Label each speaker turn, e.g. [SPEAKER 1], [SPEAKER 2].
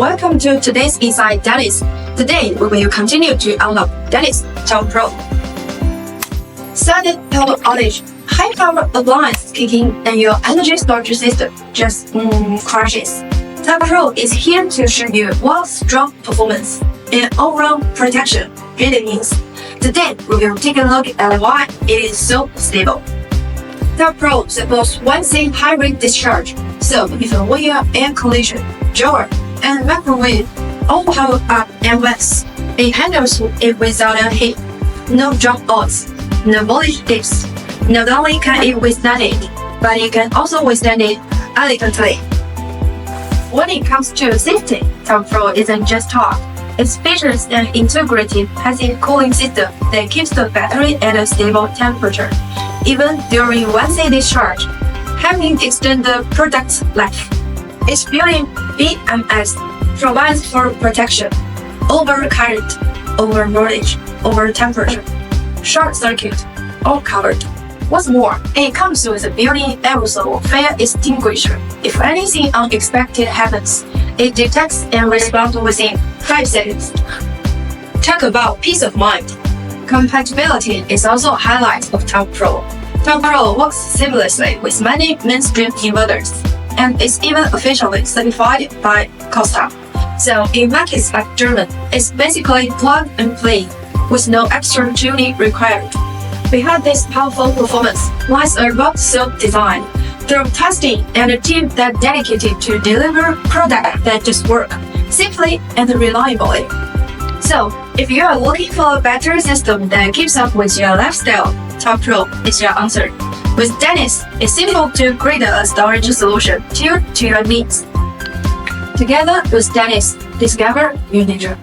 [SPEAKER 1] Welcome to today's Inside Dyness. Today, we will continue to unlock Dyness Tower Pro. Sudden power outage, high power appliance kicking, and your energy storage system just crashes. Tower Pro is here to show you what strong performance and overall protection really means. Today, we will take a look at why it is so stable. Tower Pro supports 1C high-rate discharge, so if a wire, air collision, drawer, and microwave all power up at once, it handles it without a hit. No dropouts, no voltage dips. Not only can it withstand it, but it can also withstand it elegantly. When it comes to safety, Tower Pro isn't just talk. It features an integrated passive cooling system that keeps the battery at a stable temperature, even during 1C discharge, helping extend the product's life. Its built-in BMS provides for protection over current, over voltage, over temperature, short circuit, all covered. What's more, it comes with a built-in aerosol fire extinguisher. If anything unexpected happens, it detects and responds within 5 seconds. Talk about peace of mind. Compatibility is also a highlight of Tower Pro. Tower Pro works seamlessly with many mainstream inverters, and is even officially certified by Costa. So in markets like German, it's basically plug and play, with no extra tuning required. Behind this powerful performance lies a rock-solid design, through testing and a team that's dedicated to deliver products that just work, simply and reliably. So, if you are looking for a better system that keeps up with your lifestyle, Tower Pro is your answer. With Dyness, it's simple to create a storage solution tuned to your needs. Together with Dyness, discover your nature.